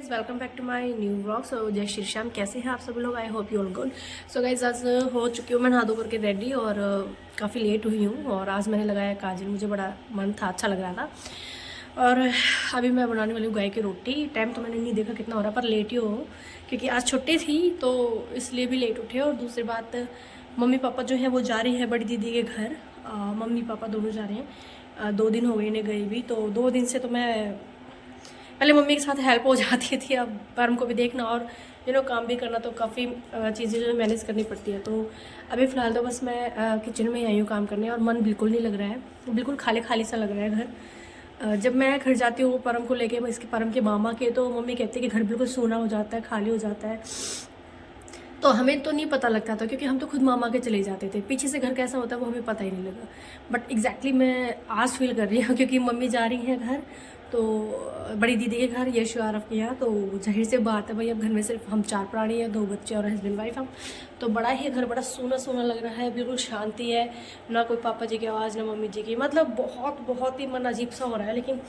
Guys welcome back to my new vlog. So जय श्री श्याम, कैसे हैं आप सब लोग? I hope you all good. So guys आज हो चुकी हूँ मैं नहा धो करके रेडी और काफ़ी लेट हुई हूँ और आज मैंने लगाया काजल, मुझे बड़ा मन था, अच्छा लग रहा था। और अभी मैं बनाने वाली हूँ गाय की रोटी। टाइम तो मैंने नहीं देखा कितना हो रहा, पर लेट ही हो क्योंकि आज छुट्टी थी तो इसलिए भी लेट उठे। और दूसरी बात, मम्मी पापा जो है वो जा रही है बड़ी दीदी के घर। मम्मी पापा दोनों जा रहे हैं। 2 दिन हो गए इन्हें गए भी, तो 2 दिन से तो मैं पहले मम्मी के साथ हेल्प हो जाती थी, अब परम को भी देखना और काम भी करना, तो काफ़ी चीज़ें जो मैनेज करनी पड़ती है। तो अभी फ़िलहाल तो बस मैं किचन में ही आई हूँ काम करने और मन बिल्कुल नहीं लग रहा है, बिल्कुल खाली खाली सा लग रहा है घर। जब मैं घर जाती हूँ परम को लेके, इसके परम के मामा के, तो मम्मी कहती है कि घर बिल्कुल सूना हो जाता है, खाली हो जाता है। तो हमें तो नहीं पता लगता था क्योंकि हम तो खुद मामा के चले जाते थे, पीछे से घर कैसा होता है वो हमें पता ही नहीं लगा। बट एग्जैक्टली मैं आज फील कर रही हूँ क्योंकि मम्मी जा रही हैं घर, तो बड़ी दीदी के घर, यशु आरफ के यहाँ। तो जाहिर से बात है भाई, अब घर में सिर्फ हम 4 प्राणी हैं, 2 बच्चे और हस्बैंड वाइफ हम। तो बड़ा ही घर बड़ा सूना सूना लग रहा है, बिल्कुल शांति है, ना कोई पापा जी की आवाज़ ना मम्मी जी की। मतलब बहुत ही मन अजीब सा हो रहा है। लेकिन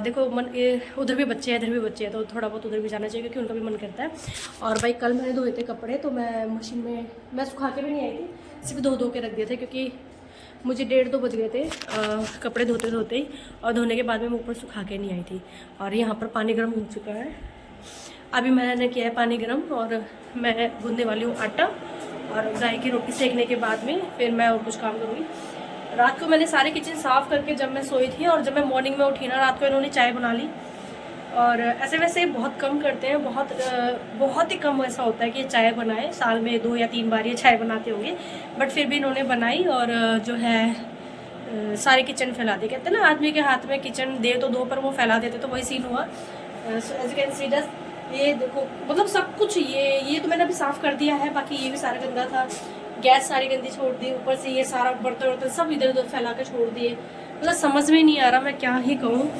देखो मन उधर भी बच्चे हैं इधर भी बच्चे हैं, तो थोड़ा बहुत उधर भी जाना चाहिए क्योंकि उनका भी मन करता है। और भाई कल मैंने धोए थे कपड़े, तो मैं मशीन में मैं सुखा के भी नहीं आई थी, सिर्फ धो के रख दिए थे क्योंकि मुझे 1:30-2 बज गए थे कपड़े धोते धोते ही। और धोने के बाद में मैं ऊपर सुखा के नहीं आई थी। और यहाँ पर पानी गर्म हो चुका है, अभी मैंने किया है पानी गर्म और मैं गूंदने वाली हूँ आटा। और गाय की रोटी सेकने के बाद में फिर मैं और कुछ काम करूँगी। रात को मैंने सारे किचन साफ़ करके जब मैं सोई थी, और जब मैं मॉर्निंग में उठी ना, रात को इन्होंने चाय बना ली। और ऐसे वैसे बहुत कम करते हैं, बहुत ही कम ऐसा होता है कि चाय बनाए, साल में 2 या 3 बार ये चाय बनाते होंगे। बट फिर भी इन्होंने बनाई और जो है सारे किचन फैला दिए। कहते हैं ना आदमी के हाथ में किचन दे तो दो, पर वो फैला देते, तो वही सीन हुआ। As you can see just ये देखो, मतलब सब कुछ ये तो मैंने अभी साफ़ कर दिया है, बाकी ये भी सारा गंदा था। गैस सारी गंदी छोड़ दी, ऊपर से ये सारा बर्तन वर्तन सब इधर उधर फैला के छोड़ दिए। मतलब समझ में नहीं आ रहा मैं क्या ही कहूँ।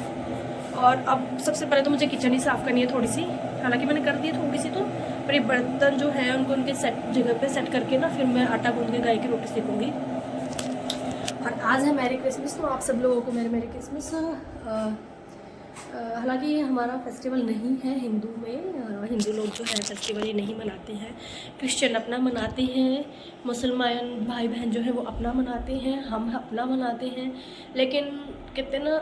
और अब सबसे पहले तो मुझे किचन ही साफ़ करनी है थोड़ी सी, हालांकि मैंने कर दी है थोड़ी सी, तो पर ये बर्तन जो है उनको उनके सेट जगह पे सेट करके ना, फिर मैं आटा गूंद के गाय की रोटी सेकूँगी। और आज है मैरी क्रिसमस, तो आप सब लोगों को मैरी क्रिसमस। हालांकि ये हमारा फेस्टिवल नहीं है हिंदू में, हिंदू लोग जो है फेस्टिवल ये नहीं मनाते हैं। क्रिश्चियन अपना मनाते हैं, मुसलमान भाई बहन जो है वो अपना मनाते हैं, हम अपना मनाते हैं। लेकिन कहते ना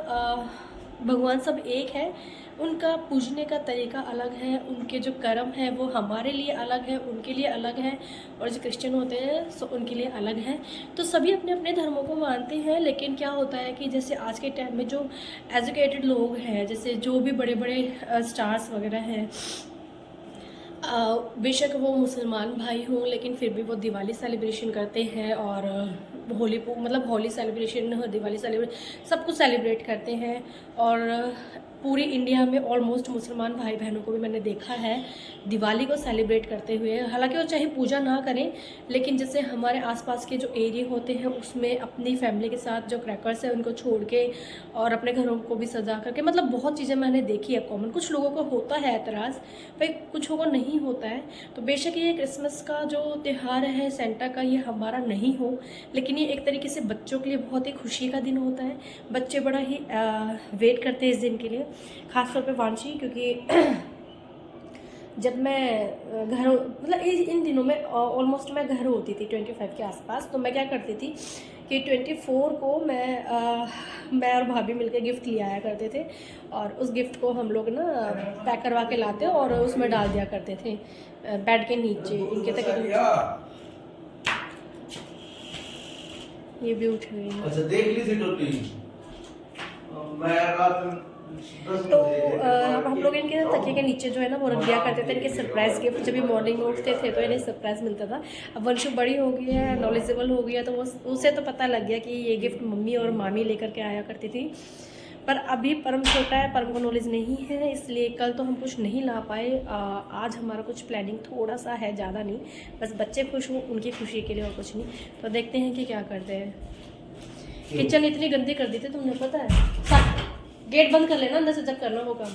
भगवान सब एक है, उनका पूजने का तरीका अलग है, उनके जो कर्म है वो हमारे लिए अलग है, उनके लिए अलग है। और जो क्रिश्चियन होते हैं सो उनके लिए अलग है। तो सभी अपने अपने धर्मों को मानते हैं। लेकिन क्या होता है कि जैसे आज के टाइम में जो एजुकेटेड लोग हैं, जैसे जो भी बड़े बड़े स्टार्स वगैरह हैं, बेशक वो मुसलमान भाई हों, लेकिन फिर भी वो दिवाली सेलिब्रेशन करते हैं और होली सेलिब्रेशन, दिवाली सेलिब्रेशन सब कुछ सेलिब्रेट करते हैं। और पूरी इंडिया में ऑलमोस्ट मुसलमान भाई बहनों को भी मैंने देखा है दिवाली को सेलिब्रेट करते हुए। हालांकि वो चाहे पूजा ना करें, लेकिन जैसे हमारे आसपास के जो एरिया होते हैं उसमें अपनी फैमिली के साथ जो क्रैकर्स है उनको छोड़ के और अपने घरों को भी सजा करके, मतलब बहुत चीज़ें मैंने देखी है कॉमन। कुछ लोगों को होता है एतराज़, भाई कुछ लोगों को नहीं होता है। तो बेशक ये क्रिसमस का जो त्यौहार है सेंटा का, ये हमारा नहीं हो, लेकिन ये एक तरीके से बच्चों के लिए बहुत ही खुशी का दिन होता है। बच्चे बड़ा ही वेट करते हैं इस दिन के लिए, ख़ासतौर पे वांशी, क्योंकि जब मैं घर, मतलब इन दिनों में ऑलमोस्ट मैं घर होती थी 25 के आसपास, तो मैं क्या करती थी कि 24 को मैं और भाभी मिलकर गिफ्ट ले आया करते थे। और उस गिफ्ट को हम लोग ना पैक करवा के लाते और उसमें डाल दिया करते थे बेड के नीचे, इनके तक के नीचे। ये भी उठ गई है। अच्छा देख ली थी टोपी। मैं रात तो हम लोग इनके तकिए के नीचे जो है ना वो रख दिया करते थे, इनके सरप्राइज़ गिफ्ट। जब भी मॉर्निंग में उठते थे तो इन्हें सरप्राइज़ मिलता था। अब वंशु बड़ी हो गई है, नॉलेजेबल हो गया, तो वो उसे तो पता लग गया कि ये गिफ्ट मम्मी और मामी लेकर के आया करती थी। पर अभी परम छोटा है, परम को नॉलेज नहीं है, इसलिए कल तो हम कुछ नहीं ला पाए। आज हमारा कुछ प्लानिंग थोड़ा सा है, ज़्यादा नहीं, बस बच्चे खुश हों उनकी खुशी के लिए और कुछ नहीं। तो देखते हैं कि क्या करते हैं। किचन इतनी गंदी कर दी थी तुमने, पता है? गेट बंद कर लेना अंदर से जब करना वो काम।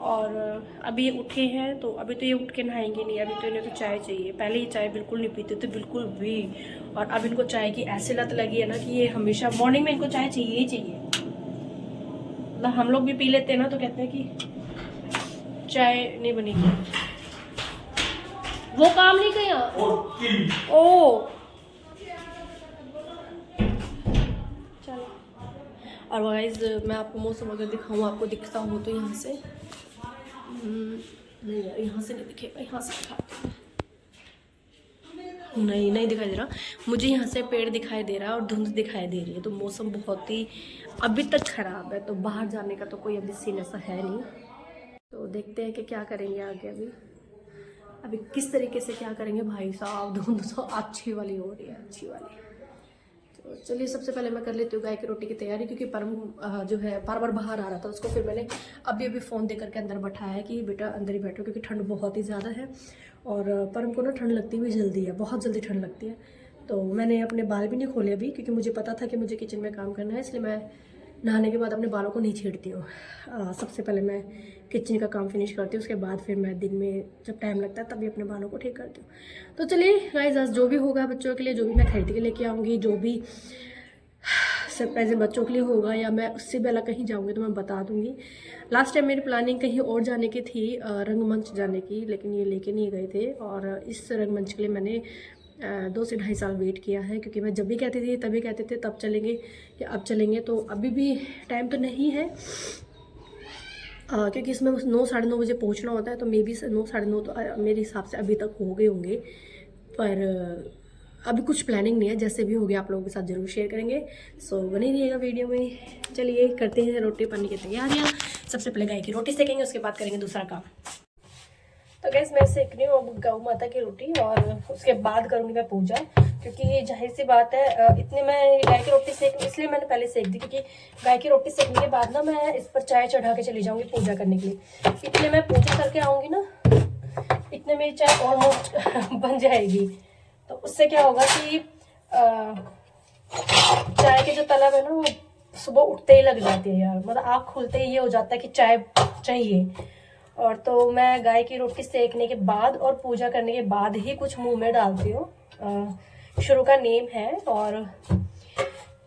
और अभी ये उठे हैं, तो अभी तो ये उठ के नहाएंगे नहीं, अभी तो इन्हें तो चाय चाहिए। पहले ये चाय बिल्कुल नहीं पीते थे, बिल्कुल भी। और अब इनको चाय की ऐसे लत लगी है ना कि ये हमेशा मॉर्निंग में इनको चाय चाहिए ही चाहिए। मतलब हम लोग भी पी लेते हैं ना, तो कहते हैं कि चाय नहीं बनेगी। वो काम नहीं किया। ओ चलो। और गाइस मैं आपको मौसम अगर दिखाऊँ, आपको दिखता हूँ तो यहाँ से नहीं यार, यहाँ से नहीं दिखेगा, यहाँ से दिखाते हैं। नहीं दिखाई दे रहा मुझे। यहाँ से पेड़ दिखाई दे रहा है और धुंध दिखाई दे रही है, तो मौसम बहुत ही अभी तक ख़राब है, तो बाहर जाने का तो कोई अभी सीन ऐसा है नहीं। तो देखते हैं कि क्या करेंगे आगे। अभी किस तरीके से क्या करेंगे भाई साहब। धुंध तो अच्छी वाली हो रही है, अच्छी वाली। तो चलिए सबसे पहले मैं कर लेती हूँ गाय की रोटी की तैयारी, क्योंकि परम जो है बार बार बाहर आ रहा था, उसको फिर मैंने अभी फ़ोन दे करके अंदर बैठाया है कि बेटा अंदर ही बैठो, क्योंकि ठंड बहुत ही ज़्यादा है और परम को ना ठंड लगती भी जल्दी है, बहुत जल्दी ठंड लगती है। तो मैंने अपने बाल भी नहीं खोले अभी, क्योंकि मुझे पता था कि मुझे किचन में काम करना है, इसलिए मैं नहाने के बाद अपने बालों को नहीं छेड़ती हूँ। सबसे पहले मैं किचन का काम फिनिश करती हूँ, उसके बाद फिर मैं दिन में जब टाइम लगता है तभी अपने बालों को ठीक करती हूँ। तो चलिए गाइस, आज जो भी होगा बच्चों के लिए, जो भी मैं खरीद के लेके आऊँगी, जो भी सरप्राइज बच्चों के लिए होगा, या मैं उससे भी अलग कहीं जाऊँगी तो मैं बता दूँगी। लास्ट टाइम मेरी प्लानिंग कहीं और जाने की थी, रंगमंच जाने की, लेकिन ये लेके नहीं गए थे। और इस रंगमंच के लिए मैंने 2 से ढाई साल वेट किया है, क्योंकि मैं जब भी कहती थी तभी कहते थे तब चलेंगे या अब चलेंगे, तो अभी भी टाइम तो नहीं है। क्योंकि इसमें 9 साढ़े 9 बजे पहुंचना होता है, तो मे बी 9 साढ़े 9 तो मेरे हिसाब से अभी तक हो गए होंगे। पर अभी कुछ प्लानिंग नहीं है, जैसे भी हो गया आप लोगों के साथ ज़रूर शेयर करेंगे। सो बने रहिएगा वीडियो में। चलिए करते हैं रोटी पानी की तैयारियाँ। सबसे पहले गाय की रोटी सेकेंगे, उसके बाद करेंगे दूसरा काम। तो गैस मैं सेक रही हूँ अब गौ माता की रोटी, और उसके बाद करूँगी मैं पूजा, क्योंकि जाहिर सी बात है इतने मैं गाय की रोटी सेक, इसलिए मैंने पहले सेक दी, क्योंकि गाय की रोटी सेकने के बाद ना मैं इस पर चाय चढ़ा के चली जाऊँगी पूजा करने के लिए। इतने मैं पूजा करके आऊँगी ना, इतने मेरी चाय ऑलमोस्ट बन जाएगी। तो उससे क्या होगा कि चाय की जो तलब है ना, वो सुबह उठते ही लग जाती है यार, मतलब आँख खुलते ही ये हो जाता है कि चाय चाहिए। और तो मैं गाय की रोटी सेकने के बाद और पूजा करने के बाद ही कुछ मुंह में डालती हूँ। शुरू का नेम है, और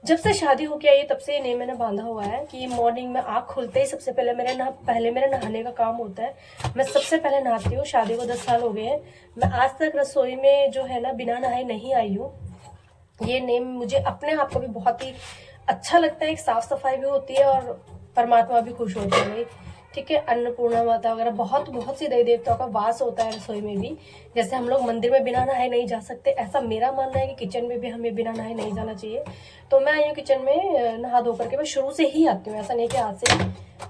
जब से शादी होके आई तब से ये नेम मैंने बांधा हुआ है कि मॉर्निंग में आँख खुलते ही सबसे पहले मेरे नहाने का काम होता है। मैं सबसे पहले नहाती हूँ। शादी को 10 साल हो गए हैं, मैं आज तक रसोई में जो है ना बिना नहाए नहीं आई हूँ। ये नेम मुझे अपने आप को भी बहुत ही अच्छा लगता है, एक साफ सफाई भी होती है और परमात्मा भी खुश होते हैं भाई। ठीक है, अन्नपूर्णा माता वगैरह बहुत सी देवी देवताओं का वास होता है रसोई में भी। जैसे हम लोग मंदिर में बिना नहाए नहीं जा सकते, ऐसा मेरा मानना है कि किचन में भी हमें बिना नहाए नहीं जाना चाहिए। तो मैं आई हूँ किचन में नहा धो करके, मैं शुरू से ही आती हूँ, ऐसा नहीं कि आज से,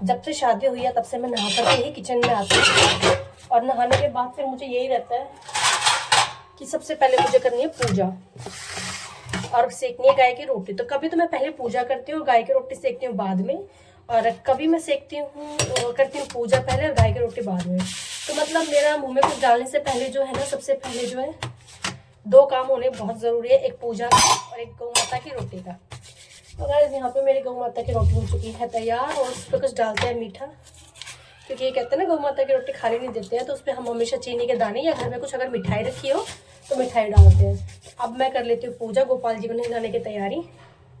जब से शादी हुई है तब से मैं नहा करके ही किचन में आती हूँ। और नहाने के बाद फिर मुझे यही रहता है कि सबसे पहले मुझे करनी है पूजा और सेकनी है गाय की रोटी। तो कभी तो मैं पहले पूजा करती हूँ और गाय की रोटी सेकती हूँ बाद में, और कभी मैं करती हूँ पूजा पहले और गाय की रोटी बाद में। तो मतलब मेरा मुंह में कुछ डालने से पहले जो है ना, सबसे पहले जो है 2 काम होने बहुत ज़रूरी है, एक पूजा का और एक गौ माता की रोटी का। तो गाइस यहाँ पे मेरी गौ माता की रोटी हो चुकी है तैयार, और उस पर कुछ डालते हैं मीठा, क्योंकि ये कहते हैं ना गौ माता की रोटी खाली नहीं देते हैं, तो उस पर हम हमेशा चीनी के दाने या घर में कुछ अगर मिठाई रखी हो तो मिठाई डालते हैं। अब मैं कर लेती हूँ पूजा, गोपाल जी को नहलाने की तैयारी,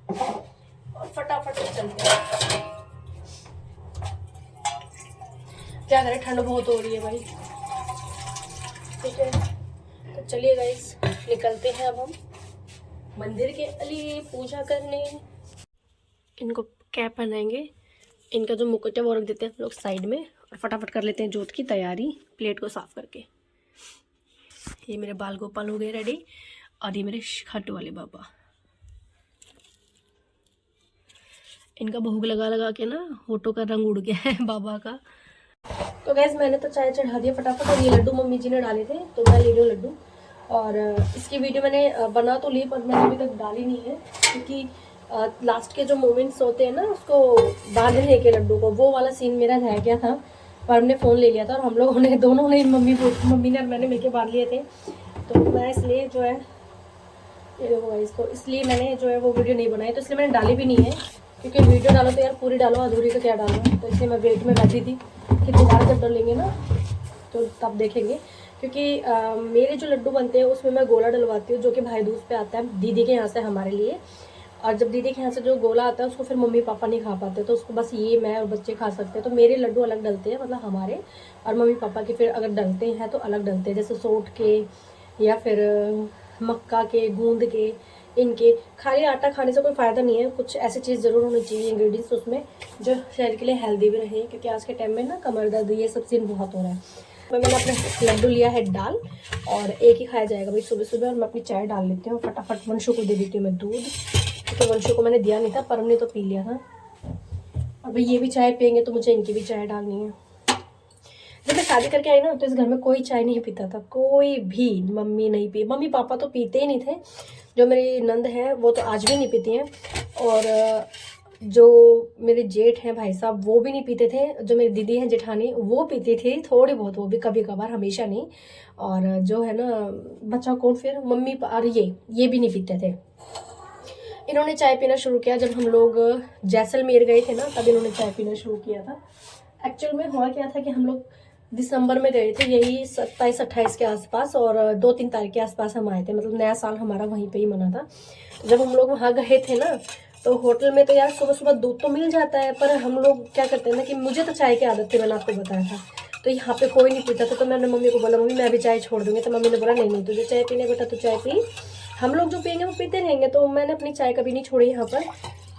और फटाफट से चलते हैं। क्या करें, ठंड बहुत हो रही है भाई। ठीक है, तो चलिए गाइस निकलते हैं अब हम मंदिर के लिए पूजा करने। इनको कैप पहनाएंगे, इनका जो मुकुट है वो रख देते हैं हम लोग साइड में, और फटाफट कर लेते हैं जोत की तैयारी, प्लेट को साफ करके। ये मेरे बाल गोपाल हो गए रेडी, और ये मेरे खाटू वाले बाबा। इनका भोग लगा लगा के ना होठों का रंग उड़ गया है बाबा का। तो गैस मैंने तो चाय चढ़ा दिया फटाफट, और ये लड्डू मम्मी जी ने डाले थे, तो मैं ले रही हूँ लड्डू। और इसकी वीडियो मैंने बना तो ली, पर मैंने अभी तक डाली नहीं है, क्योंकि लास्ट के जो मोमेंट्स होते हैं ना उसको बांधने के लड्डू को, वो वाला सीन मेरा रह गया था। पर हमने फ़ोन ले लिया था और हम लोगों ने दोनों ने, मम्मी ने और मैंने मिलकर बांध लिए थे। तो मैं इसलिए जो है ये देखो गाइस, तो इसलिए मैंने जो है वो वीडियो नहीं बनाई, तो इसलिए मैंने डाली भी नहीं है, क्योंकि वीडियो डालो तो यार पूरी डालो, अधूरी तो क्या डालो। तो इसलिए मैं वेट में बैठी थी कि दोबारा जब डालेंगे ना तो तब देखेंगे, क्योंकि मेरे जो लड्डू बनते हैं उसमें मैं गोला डलवाती हूँ, जो कि भाई दूज पे आता है दीदी के यहाँ से हमारे लिए। और जब दीदी के यहाँ से जो गोला आता है उसको फिर मम्मी पापा नहीं खा पाते, तो उसको बस ये मैं और बच्चे खा सकते हैं। तो मेरे लड्डू अलग डलते हैं, मतलब हमारे, और मम्मी पापा के फिर अगर डलते हैं तो अलग डलते हैं, जैसे सोट के या फिर मक्का के, गूंद के। इनके खाली आटा खाने से कोई फ़ायदा नहीं है, कुछ ऐसी चीज़ ज़रूर होनी चाहिए इंग्रेडिएंट्स उसमें जो शरीर के लिए हेल्दी भी रहे, क्योंकि आज के टाइम में ना कमर दर्द ये सब सीन बहुत हो रहा है। मैंने अपने लड्डू लिया है दाल, और एक ही खाया जाएगा भाई सुबह सुबह। और मैं अपनी चाय डाल लेती हूँ फटाफट। वंशु को दे देती हूँ मैं दूध, तो वंशु को मैंने दिया नहीं था, परम ने तो पी लिया था। और भाई ये भी चाय पियेंगे तो मुझे इनकी भी चाय डालनी है। जब मैं शादी करके आई ना तो इस घर में कोई चाय नहीं पीता था, कोई भी। मम्मी नहीं पी, मम्मी पापा तो पीते ही नहीं थे। जो मेरी नंद है वो तो आज भी नहीं पीती हैं, और जो मेरे जेठ हैं भाई साहब वो भी नहीं पीते थे। जो मेरी दीदी है जेठानी वो पीती थी थोड़ी बहुत, वो भी कभी कभार, हमेशा नहीं। और जो है ना बच्चा कौन फिर मम्मी और ये भी नहीं पीते थे। इन्होंने चाय पीना शुरू किया जब हम लोग जैसलमेर गए थे ना, तब इन्होंने चाय पीना शुरू किया था। एक्चुअल में हुआ क्या था कि हम लोग दिसंबर में गए थे, यही 27-28 के आसपास, और 2-3 तारीख के आसपास हम आए थे। मतलब नया साल हमारा वहीं पे ही मना था। जब हम लोग वहाँ गए थे ना तो होटल में तो यार सुबह सुबह दूध तो मिल जाता है, पर हम लोग क्या करते हैं ना कि मुझे तो चाय की आदत थी, मैंने आपको बताया था। तो यहाँ पे कोई नहीं पीता था, तो मैंने मम्मी को बोला मम्मी मैं भी चाय छोड़ दूँगी। तो मम्मी ने बोला नहीं नहीं तुझे चाय पीने बेटा, तू चाय पी, हम लोग जो पियेंगे वो पीते रहेंगे। तो मैंने अपनी चाय कभी नहीं छोड़ी यहाँ पर।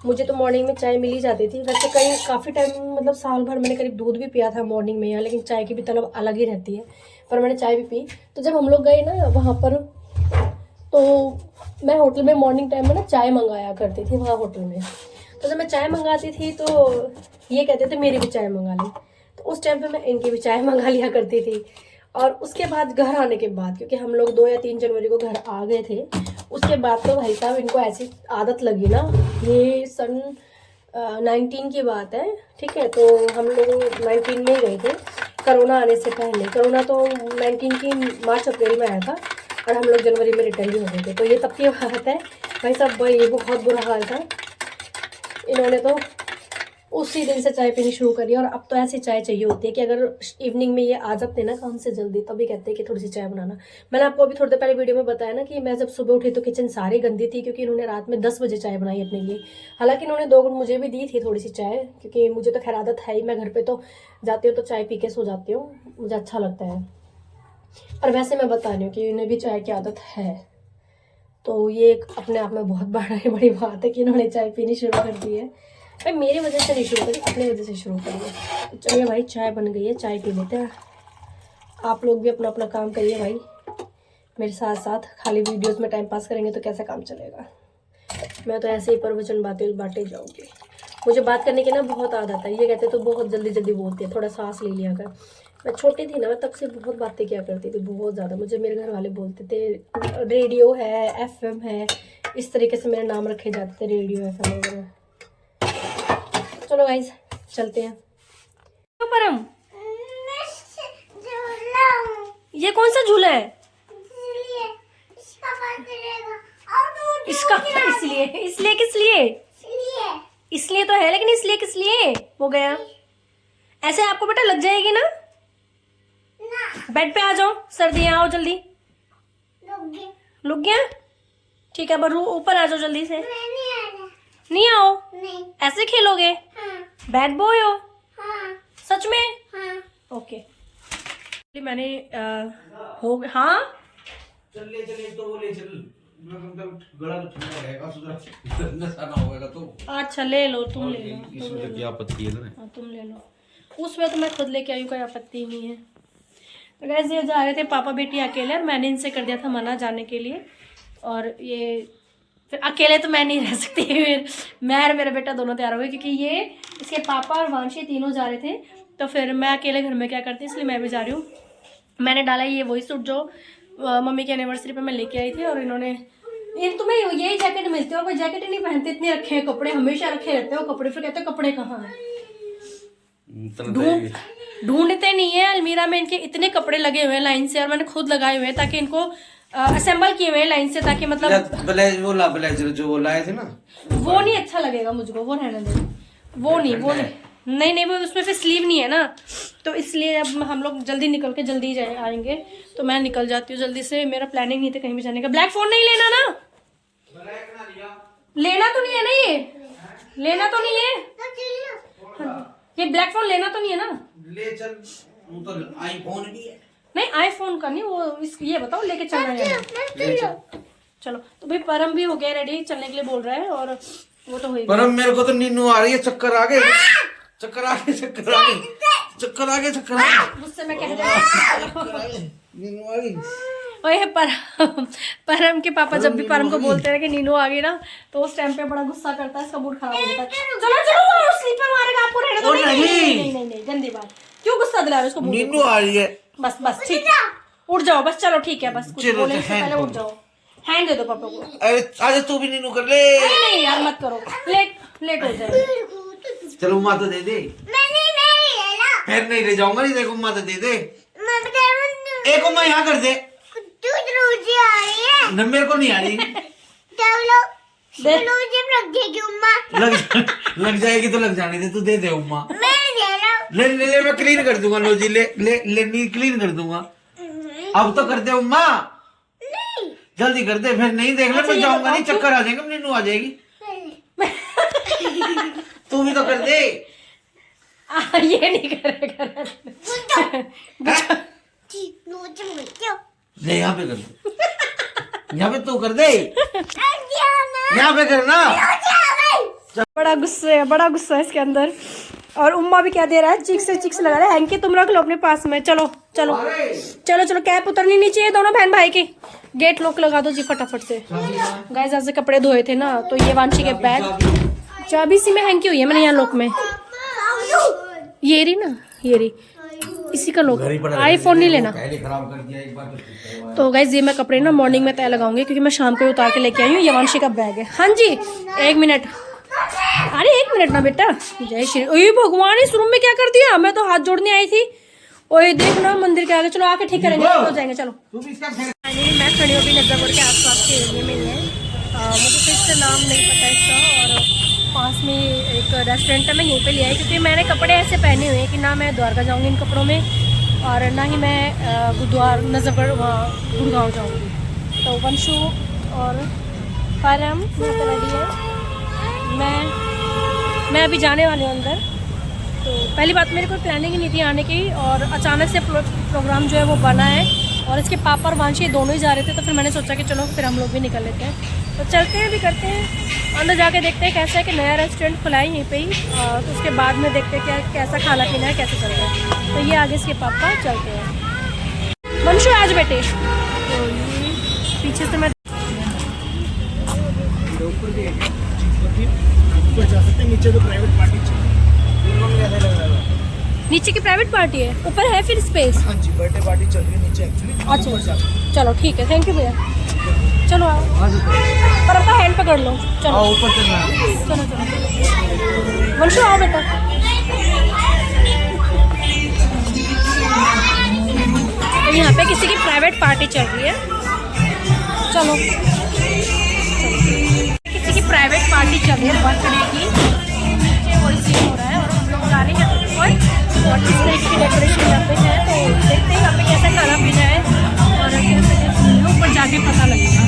मुझे तो मॉर्निंग में चाय मिल ही जाती थी। वैसे कई काफ़ी टाइम, मतलब साल भर मैंने करीब दूध भी पिया था मॉर्निंग में यहाँ, लेकिन चाय की भी तलब अलग ही रहती है, पर मैंने चाय भी पी। तो जब हम लोग गए ना वहाँ पर, तो मैं होटल में मॉर्निंग टाइम में ना चाय मंगाया करती थी वहाँ होटल में। तो जब मैं चाय मंगाती थी तो ये कहते थे मेरी भी चाय मंगा ली, तो उस टाइम पे मैं इनकी भी चाय मंगा लिया करती थी। और उसके बाद घर आने के बाद, क्योंकि हम लोग 2 या 3 जनवरी को घर आ गए थे, उसके बाद तो भाई साहब इनको ऐसी आदत लगी ना। ये सन 19 की बात है, ठीक है। तो हम लोग 19 में ही गए थे, कोरोना आने से पहले। कोरोना तो 19 की मार्च अप्रैल में आया था, और हम लोग जनवरी में रिटर्न भी हो गए थे। तो ये तब की बात है भाई साहब, ये बहुत बुरा हाल था। इन्होंने तो उसी दिन से चाय पीनी शुरू करी, और अब तो ऐसी चाय चाहिए होती है कि अगर इवनिंग में ये आ जाते हैं ना काम से जल्दी, तभी कहते हैं कि थोड़ी सी चाय बनाना। मैंने आपको अभी थोड़ी देर पहले वीडियो में बताया ना कि मैं जब सुबह उठी तो किचन सारी गंदी थी, क्योंकि इन्होंने रात में 10 बजे चाय बनाई अपने लिए। हालांकि इन्होंने 2 घूंट मुझे भी दी थी थोड़ी सी चाय, क्योंकि मुझे तो खैर आदत है ही, मैं घर पर तो जाती हूँ तो चाय पी के सो जाती हूँ, मुझे अच्छा लगता है। और वैसे मैं बता रही हूँ कि इन्हें भी चाय की आदत है, तो ये एक अपने आप में बहुत बड़ी बात है कि इन्होंने चाय पीनी शुरू कर दी है। भाई मेरी वजह से नहीं शुरू करी, अपनी वजह से शुरू करी है। तो चलिए भाई चाय बन गई है, चाय पी लेते हैं। आप लोग भी अपना अपना काम करिए भाई मेरे साथ साथ, खाली वीडियोस में टाइम पास करेंगे तो कैसा काम चलेगा। मैं तो ऐसे ही प्रवचन बातें जाऊँगी। मुझे बात करने की ना बहुत आदत है। ये कहते तो बहुत जल्दी जल्दी बोलते हैं, थोड़ा सांस ले लिया कर। मैं छोटी थी ना, मैं तब से बहुत बातें किया करती थी, बहुत ज़्यादा। मुझे मेरे घर वाले बोलते थे रेडियो है, FM है, इस तरीके से मेरे नाम रखे जाते थे, रेडियो FM वगैरह। चलो गाइस चलते हैं। तो परम ये कौन सा झूला है? इसका इसलिए किस लिए? इसलिए तो है, लेकिन इसलिए किस लिए हो गया? ऐसे आपको बेटा लग जाएगी ना। बेड पे आ जाओ, सर्दियाँ, आओ जल्दी। लुक गया? ठीक है, बरू ऊपर आ जाओ जल्दी से। नहीं आओ? नहीं। ऐसे खेलोगे? हाँ। बैड बॉय हो? हाँ। सच में? हाँ। ओके। मैंने हाँ चल तो वो ले चल, गला तो ठंडा रहेगा, नशा होगा तो। अच्छा ले लो, तुम ले लो। इसमें क्या आपत्ति है ना? हाँ तुम ले लो, उसमें तो मैं खुद लेके आई हूँ, कोई आपत्ति नहीं है। तो वैसे ये जा रहे थे पापा बेटी अकेले, और मैंने इनसे कर दिया था मना जाने के लिए। और ये फिर अकेले तो मैं नहीं रह सकती, फिर मैं और मेरा बेटा दोनों तैयार हो गए, क्योंकि ये इसके पापा और वांशी तीनों जा रहे थे। तो फिर मैं अकेले घर में क्या करती, इसलिए मैं भी जा रही हूँ। मैंने डाला ये वही सूट जो मम्मी की एनिवर्सरी पे मैं लेके आई थी, और इन्होंने ये तुम्हें यही जैकेट मिलती है, और कोई जैकेट ही नहीं पहनते, इतने रखे हैं कपड़े, हमेशा रखे रहते हो कपड़े। फिर कहते हो कपड़े कहाँ हैं, ढूंढते नहीं है। अलमीरा में इनके इतने कपड़े लगे हुए हैं लाइन से, और मैंने खुद लगाए हुए हैं ताकि इनको असेंबल किए हुए हैं लाइन से, ताकि मतलब ब्लेजर जो वो लाए थे ना, वो नहीं अच्छा लगेगा मुझको, वो रहने दो। वो नहीं वो उसमें फिर स्लीव नहीं है ना, तो इसलिए अब हम लोग जल्दी निकल के जल्दी आएंगे। तो मैं निकल जाती हूँ जल्दी से, मेरा प्लानिंग नहीं था कहीं भी जाने का। ब्लैक फोन नहीं लेना ना, लेना तो नहीं है ना ये, लेना तो नहीं है। हाँ, ये ब्लैक फोन लेना तो नहीं है ना? ले चल, वो तो आईफोन भी है। नहीं आईफोन का नहीं, वो इस ये बताओ लेके चलना है। चलो तो भाई परम भी हो गया रेडी, चलने के लिए बोल रहा है और वो तो हो गया। परम मेरे को तो नीनू आ रही है, चक्कर आ गए, चक्कर आ गए, चक्कर आ गए, चक्कर आ गए, चक्कर आ गए, गुस्से में कह रहे नीनू आ गई। ओए परम के पापा जब भी परम को बोलते हैं कि नीनू आ गई ना, तो उस टाइम पे बड़ा गुस्सा करता है, इसका मूड खराब हो जाता है। चलो चलो स्लीपर मारेगा आपको, रहने दो। नहीं गंदी बात, क्यों गुस्सा दिला रहे हो उसको? नीनू आ रही है। बस ठीक, उठ जाओ बस, चलो ठीक है, बस कुछ बोलने से पहले उठ जाओ। हैंड दे दो पापा को। अरे आजा तू भी नीनू कर ले। नहीं यार मत करो, लेट हो जाएगा। चलो उम्मा तो दे दे। फिर नहीं ले जाऊंगा, नहीं देखो उम्मा तो दे दे। एक उम्मा यहाँ कर दे। न मेरे को नहीं आ रही। लग जाएगी तो लग जाने दे, तू दे दे उम्मा। ले ले ले, मैं क्लीन कर दूंगा। लो जी, ले ले ले, क्लीन कर दूंगा। अब तो कर दे उम्मा, जल्दी कर दे। फिर नहीं देख ले, मैं जाऊंगा नहीं, चक्कर आ जाएगा, नीनू आ जाएगी। तू भी तो कर दे। ये नहीं करेगा। ले यहाँ पे कर दे, यहाँ पे तू कर दे, यहाँ पे करना। बड़ा गुस्सा है इसके अंदर। और उम्मा भी क्या दे रहा है, चिक्स लगा रहा है। हैंकी तुम रख लो अपने पास में। चलो चलो चलो चलो, कैप उतरनी नहीं चाहिए दोनों बहन भाई की। गेट लॉक लगा दो जी फटाफट से। गाइस आज से कपड़े धोए थे ना, तो ये वांशी के बैग चाबी सी में हैंकी हुई है मैंने यहाँ लॉक में। ये रही ना, ये रही, इसी का लॉक। आईफोन नहीं लेना। तो गाइस ये मैं कपड़े ना मॉर्निंग में तय लगाऊंगी, क्योंकि मैं शाम को उतार के लेके आई हूँ। ये वांशी का बैग है। हाँ जी 1 मिनट, अरे 1 मिनट ना बेटा। जय श्री। ओए भगवान, इस रूम में क्या कर दिया? मैं तो हाथ जोड़ने आई थी। ओए देख ना मंदिर के आगे। चलो आके ठीक करेंगे, हो जाएंगे। चलो मैं खड़ी हूँ अभी नजरगढ़ के आसपास के एरिया में ही है। मुझे तो इसका नाम नहीं पता इसका, और पास में एक रेस्टोरेंट है, मैं यहीं पे ले आई, क्योंकि मैंने कपड़े ऐसे पहने हुए हैं कि ना मैं द्वारका जाऊँगी इन कपड़ों में, और ना ही मैं गुरुद्वार नजरगढ़ वहाँ गुड़गांव जाऊँगी। तो वंशु और परम यहाँ पर रेडी है। मैं अभी जाने वाली हूँ अंदर। तो पहली बात, मेरे को प्लानिंग ही नहीं थी आने की, और अचानक से प्रोग्राम जो है वो बना है, और इसके पापा और वांशी दोनों ही जा रहे थे। तो फिर मैंने सोचा कि चलो फिर हम लोग भी निकल लेते हैं। तो चलते हैं, भी करते हैं, अंदर जाके देखते हैं कैसा है, कि नया रेस्टोरेंट खुला है यहीं पे ही। तो उसके बाद में देखते हैं कैसा खाना पीना है, कैसे चल रहा है। तो ये आगे इसके पापा, चलते हैं। वंशु आज बेटे। तो ये पीछे से मैं जा सकते हैं। नीचे तो प्राइवेट पार्टी नीचे की प्राइवेट पार्टी है, ऊपर है फिर स्पेस। हाँ जी, बर्थडे पार्टी चल रही है नीचे एक्चुअली। अच्छा चलो ठीक है, थैंक यू भैया। चलो आओ, पर अपना हैंड पकड़ लो। चलो ऊपर चलना। चलो चलो वंशु आओ बेटा। तो यहाँ पे किसी की प्राइवेट पार्टी चल रही है। चलो किसी की प्राइवेट पार्टी चल रही है बर्थडे की, नीचे वही सीन हो रहा है, और हम लोग जा रहे हैं और इस तरीके की डेकोरेशन यहाँ पे है। तो देखते हैं यहाँ पे कैसा खाना पीना है, और कैसे ऊपर जाके पता लगेगा।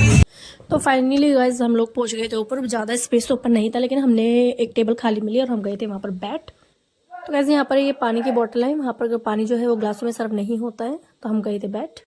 तो फाइनली गाइस हम लोग पहुँच गए थे ऊपर। ज़्यादा स्पेस तो ऊपर नहीं था, लेकिन हमने एक टेबल खाली मिली और हम गए थे वहाँ पर बैठ। तो गाइस यहाँ पर ये पानी की बोतल है, वहाँ पर पानी जो है वो ग्लासों में सर्व नहीं होता है, तो हम गए थे बैठ।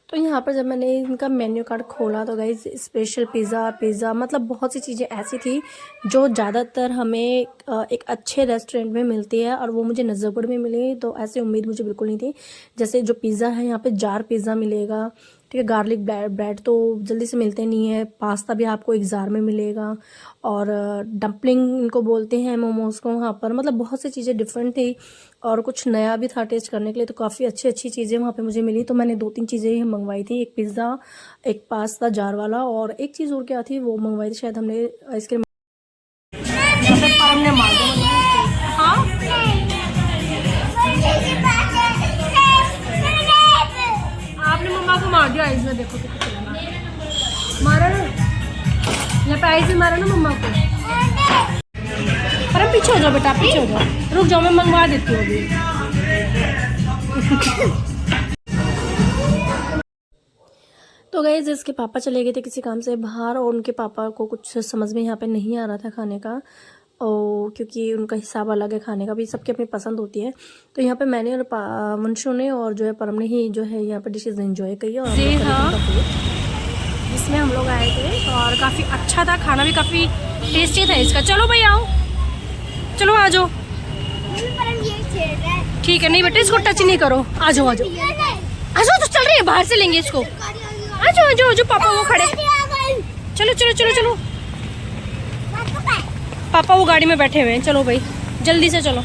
तो यहाँ पर जब मैंने इनका मेन्यू कार्ड खोला तो गाइस स्पेशल पिज़्ज़ा मतलब बहुत सी चीज़ें ऐसी थी जो ज़्यादातर हमें एक अच्छे रेस्टोरेंट में मिलती है, और वो मुझे नजरगढ़ में मिली। तो ऐसी उम्मीद मुझे बिल्कुल नहीं थी। जैसे जो पिज़्ज़ा है यहाँ पे जार पिज़्ज़ा मिलेगा, ठीक है। गार्लिक ब्रेड तो जल्दी से मिलते नहीं है। पास्ता भी आपको एक जार में मिलेगा, और डम्पलिंग इनको बोलते हैं मोमोज को वहाँ पर। मतलब बहुत सी चीज़ें डिफरेंट थी, और कुछ नया भी था टेस्ट करने के लिए। तो काफ़ी अच्छी चीज़ें वहाँ पे मुझे मिली। तो मैंने 2-3 चीज़ें ही मंगवाई थी, एक पिज़्ज़ा, एक पास्ता जार वाला, और एक चीज़ और क्या थी वो मंगवाई थी शायद हमने आइसक्रीम। आपने मम्मा को मार दिया आइस में, देखो मारा ना, यहाँ पे आइस में मारा ना मम्मा को। परम पीछे हो जाओ बेटा, पीछे हो जाओ, रुक जाओ मैं मंगवा देती हूँ अभी। तो गाइस इसके पापा चले गए थे किसी काम से बाहर, और उनके पापा को कुछ समझ में यहाँ पे नहीं आ रहा था खाने का, और क्योंकि उनका हिसाब अलग है खाने का भी, सबकी अपनी पसंद होती है। तो यहाँ पे मैंने और वंशु ने और जो है परम ने ही जो है यहाँ पे डिशेज एंजॉय की है। और जिसमें हम लोग आए थे और काफ़ी अच्छा था, खाना भी काफ़ी टेस्टी था इसका। चलो भाई आओ, चलो आ जाओ। ठीक है, नहीं बेटा इसको टच नहीं करो, आ जाओ आ जाओ आ जाओ। तो चल रही है, बाहर से लेंगे इसको, आ जाओ आ जाओ। जो पापा वो खड़े, चलो चलो चलो चलो, पापा वो गाड़ी में बैठे हुए हैं। चलो भाई जल्दी से चलो,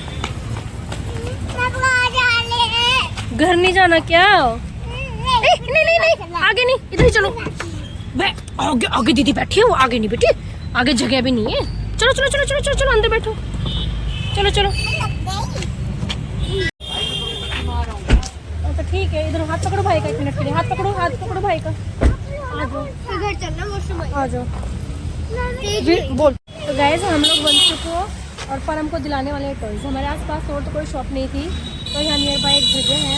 घर नहीं जाना क्या? नहीं नहीं नहीं, आगे नहीं, इधर ही चलो। आगे आगे दीदी बैठी है, वो आगे नहीं बैठी, आगे जगह भी नहीं है। चलो चलो चलो चलो चलो चलो अंदर बैठो, चलो चलो। तो ठीक है, इधर हाथ पकड़ो भाई का, 1 मिनट के लिए हाथ पकड़ो भाई का। आ जाओ घर चलना, आ जाओ बोल। तो गाइस हम लोग वंशु को और परम को दिलाने वाले टॉयज, हमारे आसपास और तो कोई शॉप नहीं थी, तो यहाँ नियर बाय एक जगह है,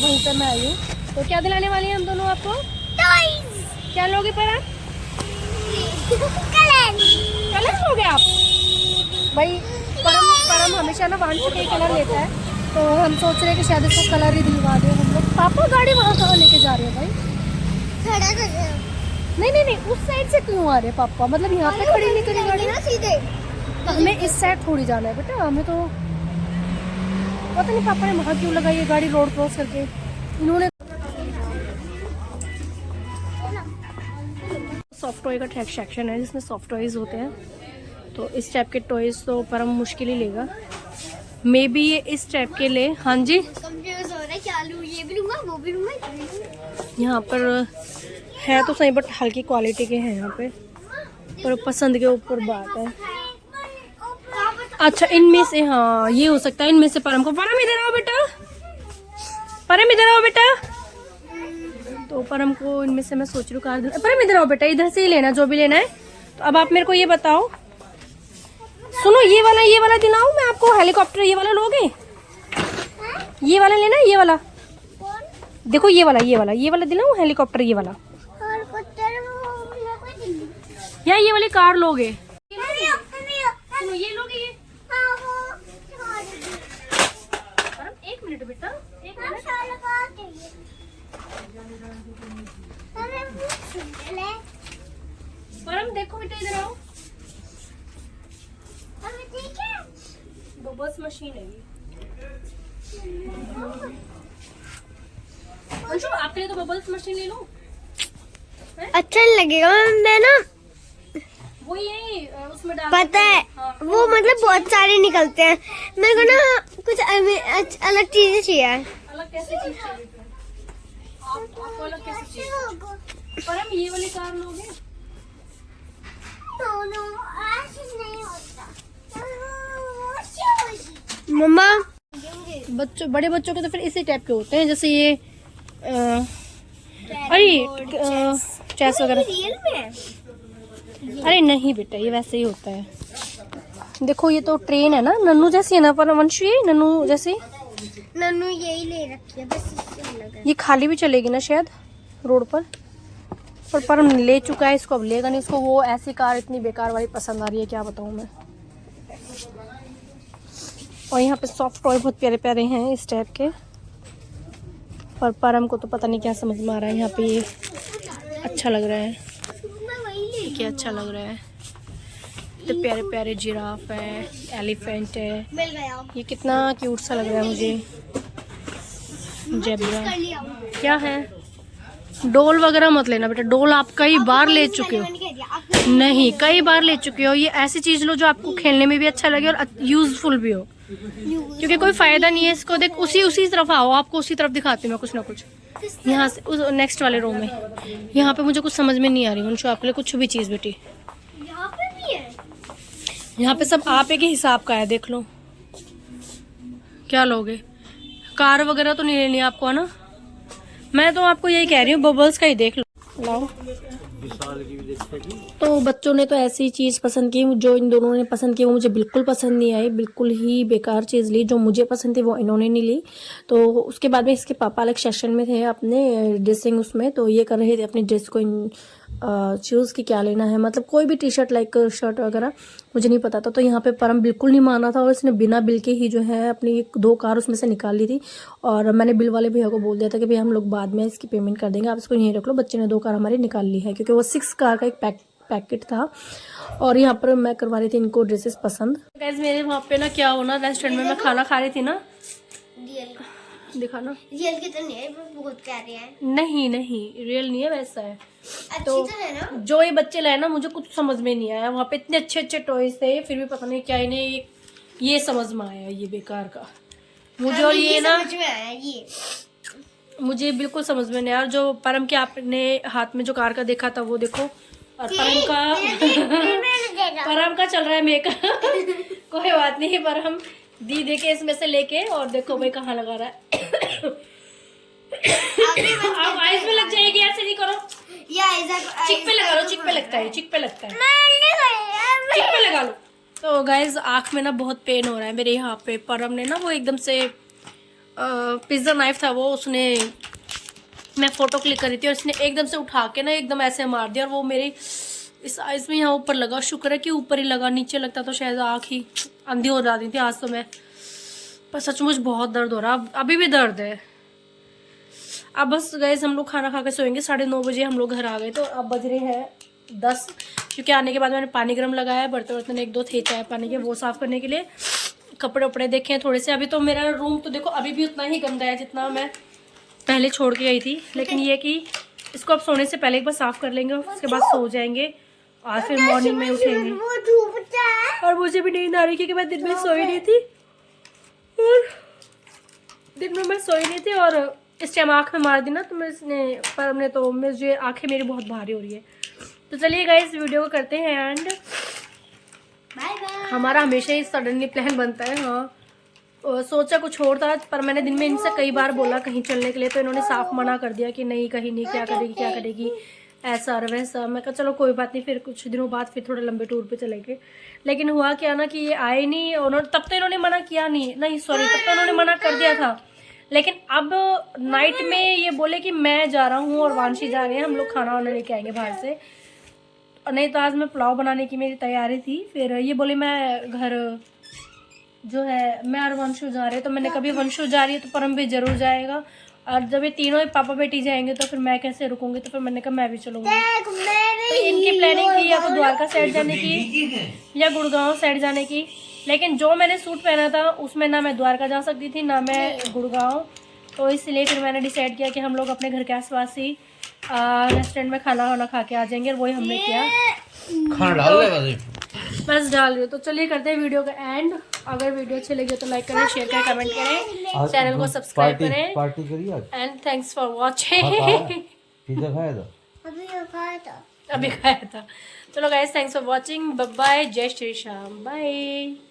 वहीं पर मैं आई हूँ। तो क्या दिलाने वाली हैं हम दोनों आपको? टॉयज। क्या लोगे परम? कलर लोगे आप? भाई परम हमेशा ना वंशु के कलर लेता है, तो हम सोच रहे हैं कि शायद इसको कलर ही दिलवा दें हम लोग। पापा गाड़ी वहाँ कहाँ लेके जा रहे हैं भाई? खड़ा कर रहे हैं। नहीं नहीं नहीं, उस साइड से क्यों आ रहे पापा? मतलब यहाँ पे खड़ी नहीं करी गाड़ी ना सीधे, हमें इस साइड थोड़ी जाना है बेटा, हमें तो पता नहीं पापा ने वहाँ क्यों लगाई है गाड़ी रोड क्रॉस करके। इन्होंने सॉफ्ट टॉय का सेक्शन है जिसमें सॉफ्ट टॉयज होते हैं, तो इस टाइप के टॉयज तो परम मुश्किल ही लेगा, मे बी ये इस टाइप के ले। हाँ जी कंफ्यूज हो रहा है, क्या लूं, ये भी लूंगा वो भी लूंगा। यहाँ पर है तो सही बट हल्की क्वालिटी के हैं यहाँ पे, पर पसंद के ऊपर बात है। अच्छा इनमें से, हाँ ये हो सकता है इनमें से परम को। परम इधर आओ बेटा, परम इधर आओ बेटा। तो परम को इनमें से मैं सोच रही हूँ कार देना। परम इधर आओ बेटा, इधर से ही लेना जो भी लेना है। तो अब आप मेरे को ये बताओ, सुनो ये वाला दिलाऊं मैं आपको, हेलीकॉप्टर ये वाला लोगे? ये वाला लेना है, ये वाला देखो, ये वाला दिलाऊं हेलीकॉप्टर, ये वाला या ये वाली कार लोगे? सुनो ये लोगे ये? एक मिनट बेटा, एक मिनट। परम देखो बेटा इधर आओ, बस मशीन है ये। आपके लिए तो बबल्स मशीन ले लो, अच्छा लगेगा। मैं ना वो ये उसमें डाल पता है, हाँ, वो मतलब बहुत सारे निकलते हैं, मेरे को ना कुछ अलग चीजें चाहिए। अलग कैसे चीज चाहिए? आपको अलग कैसे चाहिए? परम ये वाली कार लोगे? मम्मा बड़े बच्चों के तो फिर इसी टाइप के होते हैं, जैसे ये अरे चेस वगैरह। रियल में? अरे नहीं बेटा ये वैसे ही होता है। देखो ये तो ट्रेन है ना, नन्नू जैसी है ना पर वंशु, ये नन्नू जैसी। नन्नू यही ले रखी है बस, इससे अलग है। ये खाली भी चलेगी ना शायद रोड पर परम ले चुका है, इसको अब लेगा नहीं। इसको वो ऐसी कार इतनी बेकार वाली पसंद आ रही है, क्या बताऊँ मैं। और यहाँ पे सॉफ्ट टॉय बहुत प्यारे प्यारे हैं इस टाइप के, पर परम को तो पता नहीं क्या समझ में आ रहा है। यहाँ पे ये अच्छा लग रहा है, क्या अच्छा लग रहा है, तो प्यारे प्यारे जिराफ है, एलिफेंट है, मिल गया। ये कितना क्यूट सा लग रहा है मुझे। जेब्रा क्या है? डोल वगैरह मत लेना बेटा, डोल आप कई बार ले चुके हो। नहीं कई बार ले चुके हो, ये ऐसी चीज लो जो आपको खेलने में भी अच्छा लगे और यूजफुल भी हो, क्योंकि कोई फायदा नहीं है इसको। देख उसी तरफ आओ, आपको उसी तरफ दिखाती हूँ मैं कुछ ना कुछ। यहाँ से उस नेक्स्ट वाले रो में, यहाँ पे मुझे कुछ समझ में नहीं आ रही उनसे आपके लिए कुछ भी चीज बेटी। यहाँ पे भी है, यहाँ पे सब आप एक ही हिसाब का है, देख लो क्या लोगे। कार वगैरह तो नहीं लेनी आपको है ना? मैं तो आपको यही कह रही हूँ, बबल्स का ही देख लो। लाओ। तो बच्चों ने तो ऐसी चीज़ पसंद की जो इन दोनों ने पसंद की वो मुझे बिल्कुल पसंद नहीं आई, बिल्कुल ही बेकार चीज़ ली। जो मुझे पसंद थी वो इन्होंने नहीं ली। तो उसके बाद में इसके पापा अलग सेक्शन में थे अपने ड्रेसिंग उसमें, तो ये कर रहे थे अपनी ड्रेस को चूज़ की क्या लेना है, मतलब कोई भी टी शर्ट लाइक शर्ट वगैरह मुझे नहीं पता था। तो यहाँ पे परम बिल्कुल नहीं माना था और इसने बिना बिल के ही जो है अपनी 2 कार उसमें से निकाल ली थी। और मैंने बिल वाले भैया को बोल दिया था कि भैया हम लोग बाद में इसकी पेमेंट कर देंगे, आप इसको यहीं रख लो। बच्चे ने 2 कार हमारी निकाल ली है क्योंकि वो 6 कार का एक पैकेट था। और यहाँ पर मैं करवा रही थी इनको ड्रेसेस पसंद। गाइस मेरे वहाँ पे ना क्या हो ना, रेस्टोरेंट में मैं खाना खा रही थी ना, दिखाना रियल के तो नहीं है, बहुत प्यारे हैं। नहीं रियल नहीं है, वैसा है। अच्छी तो है ना। जो ये बच्चे लाए ना मुझे कुछ समझ में नहीं आया। वहाँ पे इतने अच्छे अच्छे टॉयज थे, फिर भी पता नहीं क्या इन्हें ये समझ में आया, ये बेकार का मुझे। और ये ना समझ में आया, ये मुझे बिल्कुल समझ में नहीं आया। जो परम के आपने हाथ में जो कार का देखा था वो देखो, और परम का चल रहा है मेकअप। कोई बात नहीं, परम दी देके इसमें से लेके, और देखो भाई कहाँ लगा रहा है। आप आइस में लग जाएगी, ऐसे नहीं करो। चिक पे लगा लो, चिक पे लगता है, चिक पे लगता है, चिक पे लगा लो। तो गाइज आँख में ना बहुत पेन हो रहा है मेरे यहाँ पे। परम ने ना वो एकदम से पिज्ज़ा नाइफ था वो, उसने मैं फोटो क्लिक करी थी और इसने एकदम से उठा के ना एकदम ऐसे मार दिया, और वो मेरी इस आइस में यहाँ ऊपर लगा। शुक्र है कि ऊपर ही लगा, नीचे लगता तो शायद आँख ही अंधी हो जाती थी आज तो मैं। पर सचमुच बहुत दर्द हो रहा, अभी भी दर्द है। अब बस गाइस हम लोग खाना खा के सोएंगे। 9:30 बजे हम लोग घर आ गए, तो अब बज रहे हैं 10, क्योंकि आने के बाद मैंने पानी गर्म लगाया है। बर्तन 1-2 थे चाय पानी के, वो साफ़ करने के लिए। कपड़े वपड़े देखे हैं थोड़े से। अभी तो मेरा रूम तो देखो अभी भी उतना ही गंदा है जितना मैं पहले छोड़ के गई थी, लेकिन ये कि इसको अब सोने से पहले एक बार साफ़ कर लेंगे, उसके बाद सो जाएंगे। आज फिर मॉर्निंग में उठेंगे। और मुझे भी नींद आ रही क्योंकि मैं दिन में सोई नहीं थी, और दिन में मैं सोई नहीं थी और इस टाइम आँख में मार दी ना, तो मैं पर हमने तो मुझे आँखें मेरी बहुत भारी हो रही है। तो चलिए गाइस वीडियो को करते हैं एंड बाय बाय। हमारा हमेशा ही सडनली प्लान बनता है। हाँ, सोचा कुछ और था, पर मैंने दिन में इनसे कई बार बोला कहीं चलने के लिए, तो इन्होंने साफ मना कर दिया कि नहीं कहीं नहीं, क्या करेगी ऐसा और वैसा। मैं कहा चलो कोई बात नहीं, फिर कुछ दिनों बाद फिर थोड़े लंबे टूर पे चलेंगे। लेकिन हुआ क्या ना कि ये आए नहीं, उन्होंने तब तो इन्होंने मना किया नहीं सॉरी, तब तो इन्होंने मना कर दिया था। लेकिन अब नाइट में ये बोले कि मैं जा रहा हूँ और वांशी जा रहे हैं, हम लोग खाना वाना लेके आएंगे बाहर से। नहीं तो आज मैं पुलाव बनाने की मेरी तैयारी थी, फिर ये बोले मैं घर जो है मैं और वंशु जा रहे हैं। तो मैंने कभी वंशु जा रही है तो परम भी जरूर जाएगा, और जब ये तीनों पापा बेटी जाएंगे तो फिर मैं कैसे रुकूंगी, तो फिर मैंने कहा मैं भी चलूंगी। तो इनकी प्लानिंग थी या तो द्वारका साइड जाने की या गुड़गांव साइड जाने की, लेकिन जो मैंने सूट पहना था उसमें ना मैं द्वारका जा सकती थी ना मैं गुड़गांव। तो इसलिए फिर मैंने डिसाइड किया कि हम लोग अपने घर के आसपास ही रेस्टोरेंट में खाना वाना खा के आ जाएंगे, और वही हमने किया। खाना डाल ले बस डाल रही हो। तो चलिए करते हैं वीडियो का एंड। अगर वीडियो अच्छी लगी तो लाइक करें, शेयर करें, कमेंट करें, चैनल को सब्सक्राइब करें। पार्टी करिए and thanks for watching. Pizza खाया था अभी खाया था। चलो guys, thanks for watching, bye bye, जय श्री श्याम, बाय।